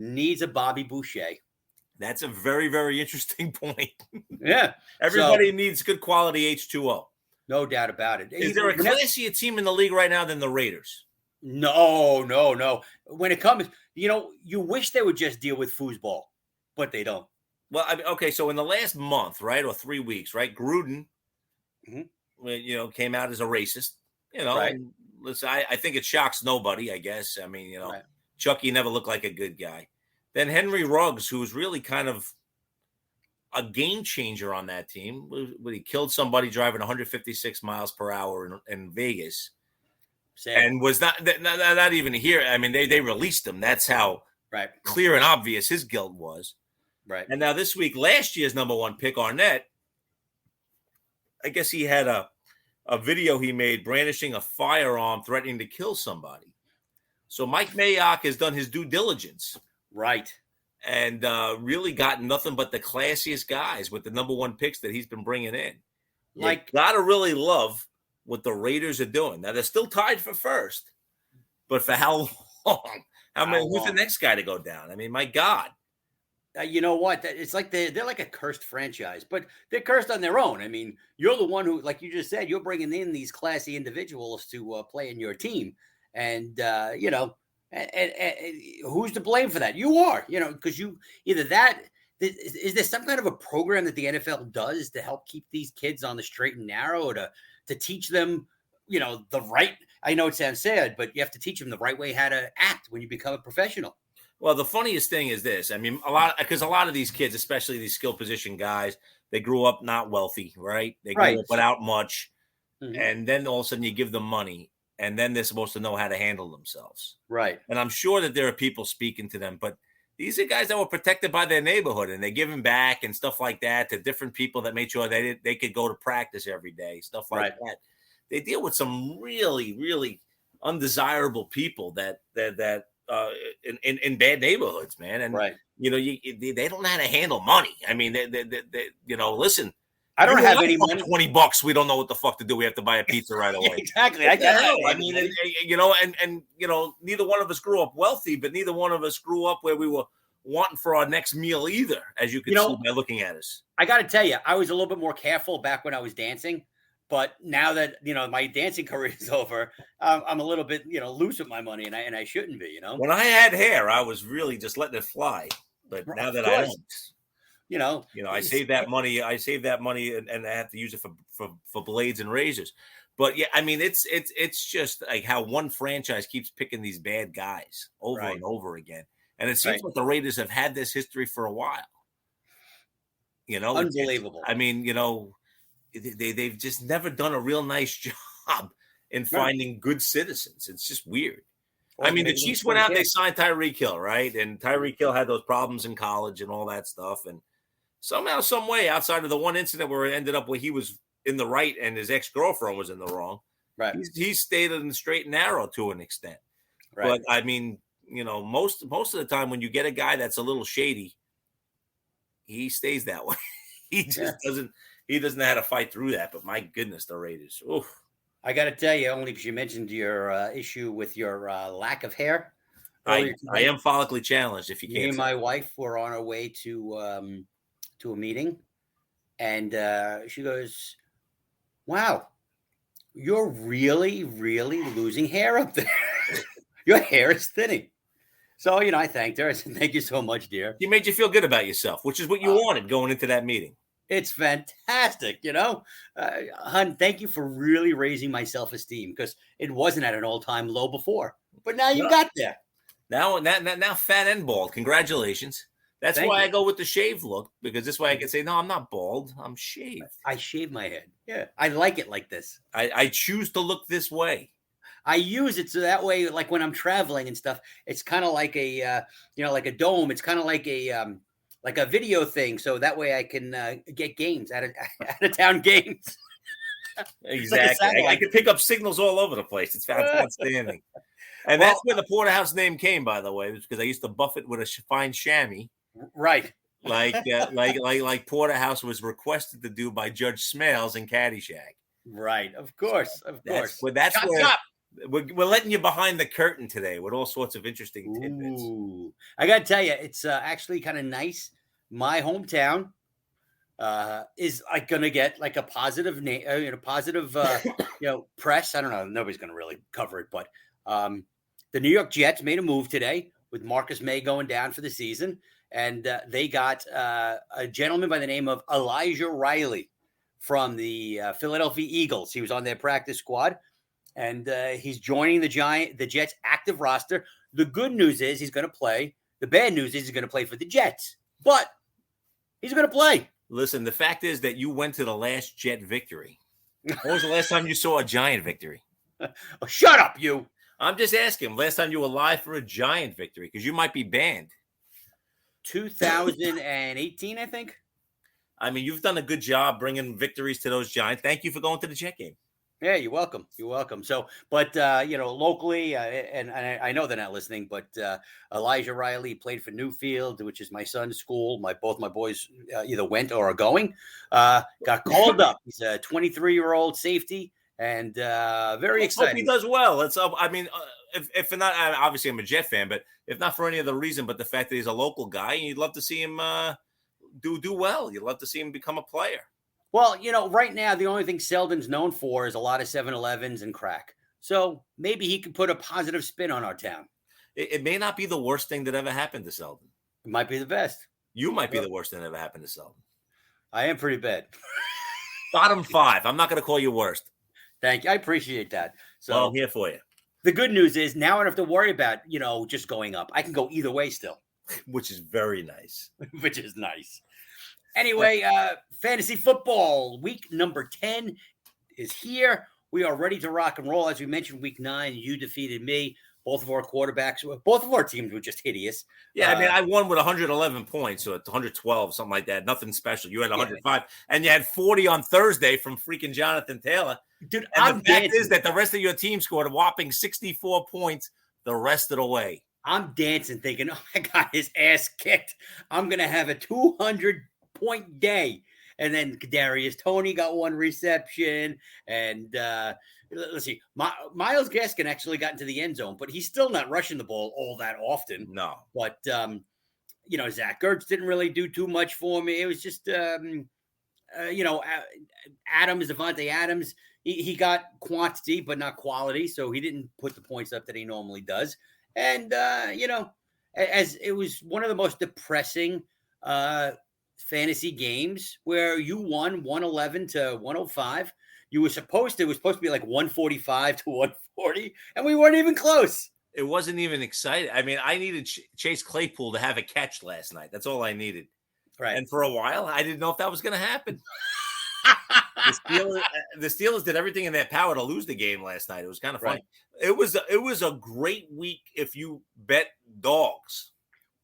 needs a Bobby Boucher. That's a very, very interesting point. Yeah. Everybody needs good quality H2O. No doubt about it. Is there a classier team in the league right now than the Raiders? No. When it comes, you wish they would just deal with foosball, but they don't. Well, okay, so in the last month, right, or 3 weeks, right, Gruden, came out as a racist, Right. And listen, I think it shocks nobody, I guess. I mean, Right. Chucky never looked like a good guy. Then Henry Ruggs, who was really kind of a game changer on that team, when he killed somebody driving 156 miles per hour in Vegas. Sad. And was not even here. I mean, they released him. That's how clear and obvious his guilt was. Right. And now this week, last year's number one pick, Arnett, I guess he had a video he made brandishing a firearm threatening to kill somebody. So Mike Mayock has done his due diligence. Right. And really got nothing but the classiest guys with the number one picks that he's been bringing in. Like, you gotta really love what the Raiders are doing. Now, they're still tied for first. But for how long? Who's the next guy to go down? I mean, my God. You know what? It's like they're like a cursed franchise, but they're cursed on their own. I mean, you're the one who, like you just said, you're bringing in these classy individuals to play in your team. And, and who's to blame for that? You are, because you either that. Is there some kind of a program that the NFL does to help keep these kids on the straight and narrow, to teach them, the right? I know it sounds sad, but you have to teach them the right way how to act when you become a professional. Well, the funniest thing is this. I mean, a lot of these kids, especially these skill position guys, they grew up not wealthy, right? They grew up without much. Mm-hmm. And then all of a sudden you give them money, and then they're supposed to know how to handle themselves. Right. And I'm sure that there are people speaking to them, but these are guys that were protected by their neighborhood, and they give them back and stuff like that to different people that made sure they could go to practice every day, stuff like that. They deal with some really, really undesirable people that in bad neighborhoods, man. And they don't know how to handle money. I mean, they listen. I don't have any money. $20. We don't know what the fuck to do. We have to buy a pizza right away. Exactly. I know. I mean, and neither one of us grew up wealthy, but neither one of us grew up where we were wanting for our next meal either, as you can see by looking at us. I got to tell you, I was a little bit more careful back when I was dancing. But now that, my dancing career is over, I'm a little bit, loose with my money, and I shouldn't be, When I had hair, I was really just letting it fly. But now that I don't, I save that money. And I have to use it for blades and razors. But yeah, I mean, it's just like how one franchise keeps picking these bad guys over and over again. And it seems like the Raiders have had this history for a while. Unbelievable. I mean, they've just never done a real nice job in finding good citizens. It's just weird. I mean, the Chiefs went out, they signed Tyreek Hill, right? And Tyreek Hill had those problems in college and all that stuff. And somehow, some way, outside of the one incident where it ended up where he was in the right and his ex-girlfriend was in the wrong, he stayed in the straight and narrow to an extent. But I mean, most of the time when you get a guy that's a little shady, he stays that way. He just doesn't. He doesn't know how to fight through that, but my goodness, the Raiders. Oof. I got to tell you, only because you mentioned your issue with your lack of hair. I am follically challenged, if you can't. Me and my wife were on our way to a meeting, and she goes, "Wow, you're really, really losing hair up there. Your hair is thinning." So, I thanked her. I said, "Thank you so much, dear." She made you feel good about yourself, which is what you wanted going into that meeting. It's fantastic, hon, thank you for really raising my self-esteem, because it wasn't at an all-time low before. But now you got there. Now fat and bald. Congratulations. That's why I go with the shave look, because this way I can say, no, I'm not bald. I'm shaved. I shave my head. Yeah, I like it like this. I choose to look this way. I use it so that way, like when I'm traveling and stuff, it's kind of like a, like a dome. It's kind of like a video thing, so that way I can get games out of town games. Exactly. I can pick up signals all over the place. It's outstanding. And that's where the porterhouse name came, by the way, because I used to buff it with a fine chamois. Right. Like Porterhouse was requested to do by Judge Smales in Caddyshack. Right. Of course. That's where We're letting you behind the curtain today with all sorts of interesting tidbits. Ooh, I got to tell you, it's actually kind of nice. My hometown is like going to get like a positive name, positive, press. I don't know. Nobody's going to really cover it, but the New York Jets made a move today with Marcus May going down for the season, and they got a gentleman by the name of Elijah Riley from the Philadelphia Eagles. He was on their practice squad, and he's joining the Jets active roster. The good news is he's going to play. The bad news is he's going to play for the Jets, but he's going to play. Listen, the fact is that you went to the last Jet victory. When was the last time you saw a Giant victory? Oh, shut up, you. I'm just asking. Last time you were live for a Giant victory, because you might be banned. 2018, I think. I mean, you've done a good job bringing victories to those Giants. Thank you for going to the Jet game. Yeah, you're welcome. You're welcome. So, but locally, and I know they're not listening, but Elijah Riley played for Newfield, which is my son's school. Both my boys either went or are going. Got called up. He's a 23-year-old safety, and very exciting. Hope he does well. I mean, if not, obviously I'm a Jet fan, but if not for any other reason, but the fact that he's a local guy, you'd love to see him do well. You'd love to see him become a player. Well, right now, the only thing Selden's known for is a lot of 7-Elevens and crack. So maybe he could put a positive spin on our town. It may not be the worst thing that ever happened to Selden. It might be the best. You might be the worst thing that ever happened to Selden. I am pretty bad. Bottom 5. I'm not going to call you worst. Thank you. I appreciate that. So well, I'm here for you. The good news is now I don't have to worry about, just going up. I can go either way still. Which is very nice. Which is nice. Anyway, fantasy football week number 10 is here. We are ready to rock and roll. As we mentioned, week 9, you defeated me. Both of our quarterbacks, both of our teams were just hideous. Yeah, I mean, I won with 111 points, so it's 112, something like that. Nothing special. You had 105, and you had 40 on Thursday from freaking Jonathan Taylor. Dude, and the fact is that the rest of your team scored a whopping 64 points the rest of the way. I'm dancing thinking, oh, I got his ass kicked. I'm going to have a 200-point day. And then Kadarius Toney got one reception. And let's see, Myles Gaskin actually got into the end zone, but he's still not rushing the ball all that often. No. But, Zach Ertz didn't really do too much for me. It was just, Adams, Devontae Adams, he got quantity, but not quality. So he didn't put the points up that he normally does. And, as it was one of the most depressing fantasy games where you won 111 to 105. It was supposed to be like 145 to 140, and we weren't even close. It wasn't even exciting. I mean, I needed Chase Claypool to have a catch last night. That's all I needed. Right. And for a while, I didn't know if that was going to happen. The Steelers did everything in their power to lose the game last night. It was kind of funny. Right. It was a great week if you bet dogs.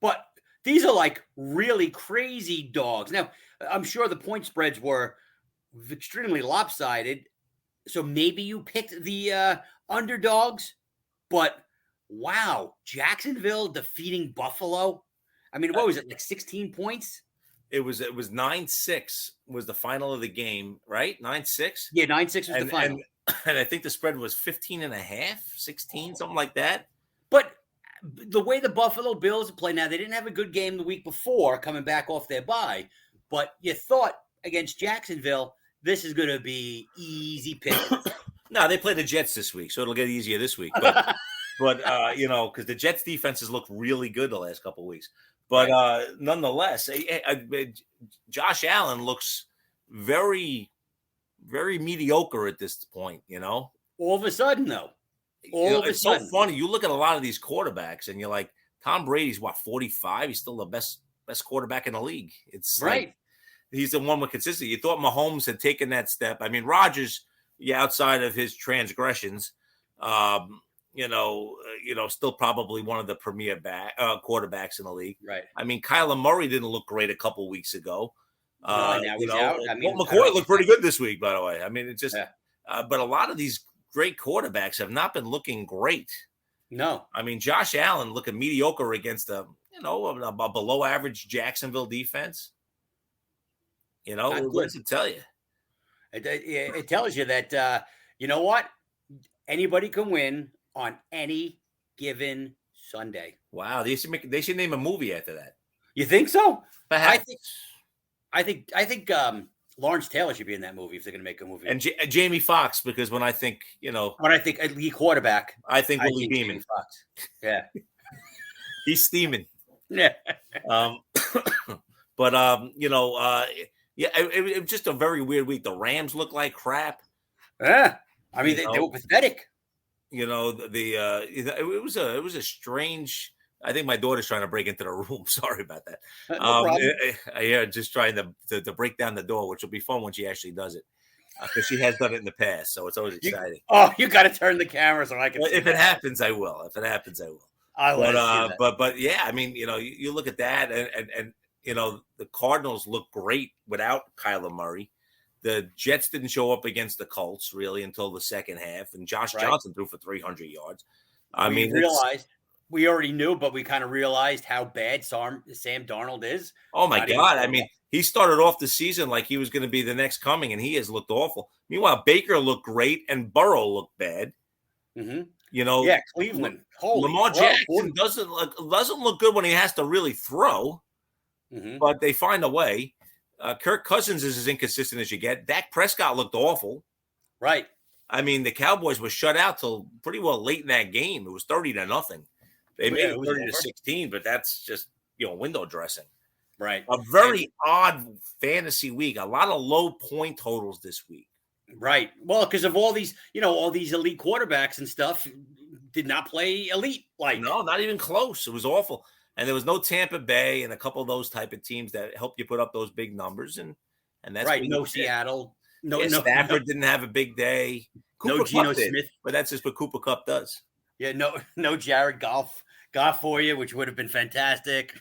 But these are like really crazy dogs. Now, I'm sure the point spreads were extremely lopsided. So maybe you picked the underdogs. But wow, Jacksonville defeating Buffalo. I mean, what was it, like 16 points? It was 9-6 was the final of the game, right? 9-6? Yeah, 9-6 was the final. And I think the spread was 15.5, 16, something like that. But the way the Buffalo Bills play now, they didn't have a good game the week before coming back off their bye. But you thought against Jacksonville, this is going to be easy pick. No, they play the Jets this week, so it'll get easier this week. But, because the Jets defenses look really good the last couple of weeks. But nonetheless, Josh Allen looks very, very mediocre at this point, All of a sudden, though. It's so funny. You look at a lot of these quarterbacks, and you're like, Tom Brady's, 45? He's still the best quarterback in the league. It's right. He's the one with consistency. You thought Mahomes had taken that step. I mean, Rodgers, outside of his transgressions, still probably one of the premier quarterbacks in the league. Right. I mean, Kyler Murray didn't look great a couple weeks ago. Now he's out. I mean, McCoy looked pretty good this week, by the way. I mean, it's just, but a lot of these great quarterbacks have not been looking great. No. I mean, Josh Allen looking mediocre against a below average Jacksonville defense. What does it tell you? It tells you that, you know what? Anybody can win on any given Sunday. Wow, they should name a movie after that. You think so? I think Perhaps. Lawrence Taylor should be in that movie if they're going to make a movie. And Jamie Foxx, because when I think elite quarterback, I think I Willie think Beeman. Jamie Foxx. Yeah, He's steaming. yeah, Um, but yeah, it was just a very weird week. The Rams look like crap. yeah. I mean, they were pathetic. It was a strange. I think my daughter's trying to break into the room. Sorry about that. No problem. Yeah, just trying to break down the door, which will be fun when she actually does it, because she has done it in the past, so it's always exciting. You got to turn the camera so I can. If it happens, I will. If it happens, I will. But yeah, I mean, you look at that, and the Cardinals look great without Kyler Murray. The Jets didn't show up against the Colts really until the second half, and Josh Johnson threw for 300 yards. We already knew, but we kind of realized how bad Sam Darnold is. Oh my God! I mean, he started off the season like he was going to be the next coming, and he has looked awful. Meanwhile, Baker looked great, and Burrow looked bad. Mm-hmm. Cleveland. Lamar Jackson doesn't look good when he has to really throw, but they find a way. Kirk Cousins is as inconsistent as you get. Dak Prescott looked awful. Right. I mean, the Cowboys were shut out till pretty well late in that game. It was 30-0. They made it 30-16, but that's just window dressing. Right. A very odd fantasy week. A lot of low point totals this week. Right. Well, because of all these elite quarterbacks and stuff did not play elite. No, not even close. It was awful. And there was no Tampa Bay and a couple of those type of teams that helped you put up those big numbers. And that's right. No Seattle. Stafford didn't have a big day. No Geno Smith. But that's just what Cooper Kupp does. Yeah, no Jared Goff for you, which would have been fantastic.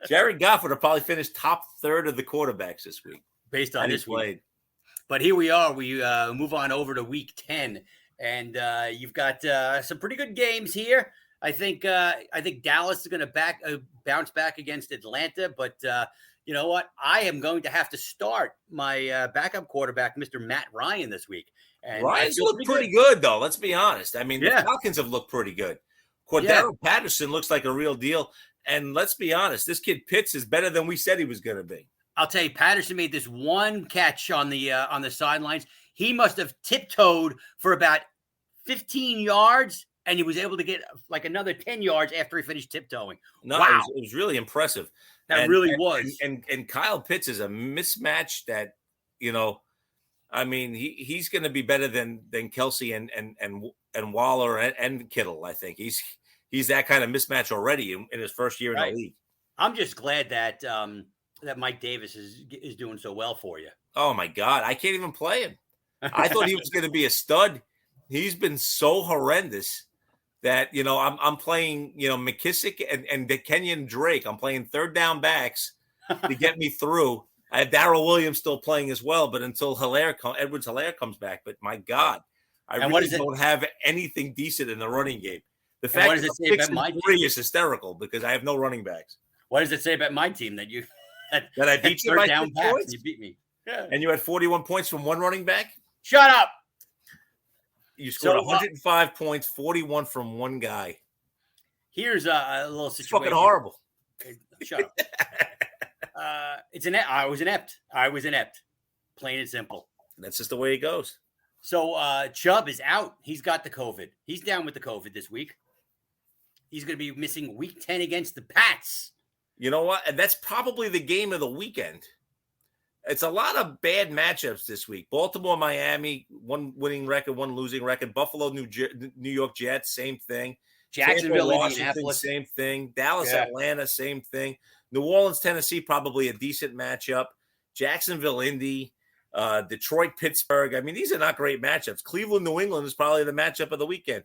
Jared Goff would have probably finished top third of the quarterbacks this week. Based on this week. But here we are. We move on over to week 10. And you've got some pretty good games here. I think Dallas is going to bounce back against Atlanta, but you know what? I am going to have to start my backup quarterback, Mr. Matt Ryan, this week. And Ryan's looked pretty good, though. Let's be honest. I mean, the Falcons have looked pretty good. Cordero Patterson looks like a real deal, and let's be honest, this kid Pitts is better than we said he was going to be. I'll tell you, Patterson made this one catch on the sidelines. He must have tiptoed for about 15 yards. And he was able to get like another 10 yards after he finished tiptoeing. No, wow. It was really impressive. That really was. And Kyle Pitts is a mismatch that, I mean, he's going to be better than Kelsey and Waller and Kittle. I think he's that kind of mismatch already in his first year in the league. I'm just glad that that Mike Davis is doing so well for you. Oh my God, I can't even play him. I thought he was going to be a stud. He's been so horrendous that, I'm playing, McKissick and Kenyon Drake. I'm playing third down backs to get me through. I have Darrell Williams still playing as well, but until Edwards-Helaire comes back. But my God, I really don't have anything decent in the running game. The fact that 6-3 is hysterical because I have no running backs. What does it say about my team that I beat you by 6 points? You beat me. Yeah. And you had 41 points from one running back? Shut up. You scored 105 points, 41 from one guy. Here's a little situation. It's fucking horrible. Shut up. I was inept. Plain and simple. That's just the way it goes. So Chubb is out. He's got the COVID. He's down with the COVID this week. He's going to be missing week 10 against the Pats. You know what? And that's probably the game of the weekend. It's a lot of bad matchups this week. Baltimore, Miami, one winning record, one losing record. Buffalo, New York Jets, same thing. Jacksonville, Washington, Indianapolis, same thing. Dallas, Atlanta, same thing. New Orleans, Tennessee, probably a decent matchup. Jacksonville, Indy, Detroit, Pittsburgh. I mean, these are not great matchups. Cleveland, New England is probably the matchup of the weekend.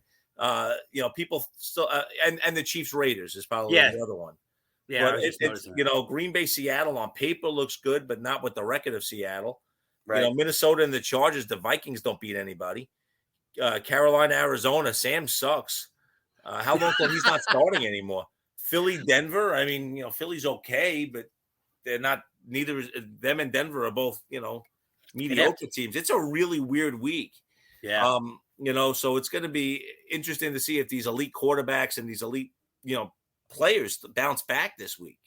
People still and the Chiefs, Raiders is probably the other one. Yeah, but it's Green Bay, Seattle on paper looks good, but not with the record of Seattle. Right. Minnesota and the Chargers, the Vikings don't beat anybody. Carolina, Arizona, Sam sucks. How long till he's not starting anymore? Philly, Denver. I mean, Philly's okay, but they're not. Neither them and Denver are both mediocre teams. It's a really weird week. Yeah. So it's going to be interesting to see if these elite quarterbacks and these elite, players bounce back this week.